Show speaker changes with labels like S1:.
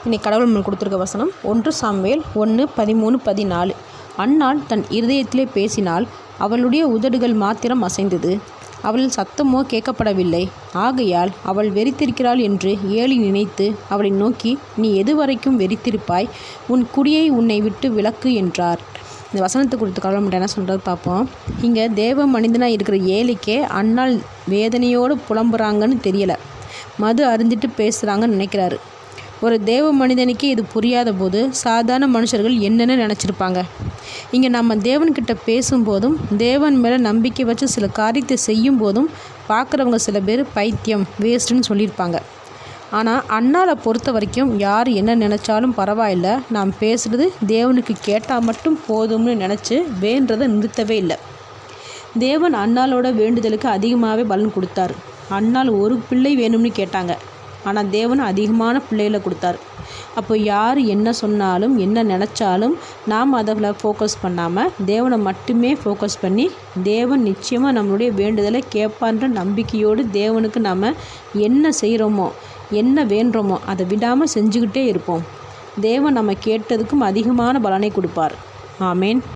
S1: இன்னைக்கு கடவுள் நம்மளுக்கு கொடுத்துருக்க வசனம் 1 சாமுவேல் 1:13-14. அன்னாள் தன் இருதயத்திலே பேசினாள், அவளுடைய உதடுகள் மாத்திரம் அசைந்தது, அவள் சத்தமோ கேட்கப்படவில்லை. ஆகையால் அவள் வெறித்திருக்கிறாள் என்று ஏலி நினைத்து அவளை நோக்கி, நீ எதுவரைக்கும் வெறித்திருப்பாய்? உன் குடியை உன்னை விட்டு விலக்கு என்றார். இந்த வசனத்தை கொடுத்து கடவுள் மட்டும் என்ன சொல்கிறது பார்ப்போம். இங்கே தேவ மனிதனாக இருக்கிற ஏலிக்கே அன்னாள் வேதனையோடு புலம்புறாங்கன்னு தெரியலை, மது அருந்திட்டு பேசுகிறாங்கன்னு நினைக்கிறாரு. ஒரு தேவ மனிதனுக்கு இது புரியாத போது சாதாரண மனுஷர்கள் என்னென்ன நினச்சிருப்பாங்க. இங்கே நம்ம தேவன்கிட்ட பேசும்போதும் தேவன் மேலே நம்பிக்கை வச்சு சில காரியத்தை செய்யும் போதும் பார்க்குறவங்க சில பேர் பைத்தியம், வேஸ்ட்டுன்னு சொல்லியிருப்பாங்க. ஆனால் அன்னாளை பொறுத்த வரைக்கும் யார் என்ன நினச்சாலும் பரவாயில்ல, நாம் பேசுகிறது தேவனுக்கு கேட்டால் மட்டும் போதும்னு நினச்சி வேண்டதை நிறுத்தவே இல்லை. தேவன் அன்னாளோட வேண்டுதலுக்கு அதிகமாகவே பலன் கொடுத்தார். அன்னாள் ஒரு பிள்ளை வேணும்னு கேட்டாங்க, ஆனால் தேவன் அதிகமான பிள்ளைகளை கொடுத்தார். அப்போ யார் என்ன சொன்னாலும் என்ன நினச்சாலும் நாம் அதில் ஃபோக்கஸ் பண்ணாமல் தேவனை மட்டுமே ஃபோக்கஸ் பண்ணி தேவன் நிச்சயமாக நம்மளுடைய வேண்டுதலை கேட்பான்ற நம்பிக்கையோடு தேவனுக்கு நாம் என்ன செய்கிறோமோ என்ன வேண்டுறோமோ அதை விடாமல் செஞ்சுக்கிட்டே இருப்போம். தேவன் நம்ம கேட்டதுக்கும் அதிகமான பலனை கொடுப்பார். ஆமேன்.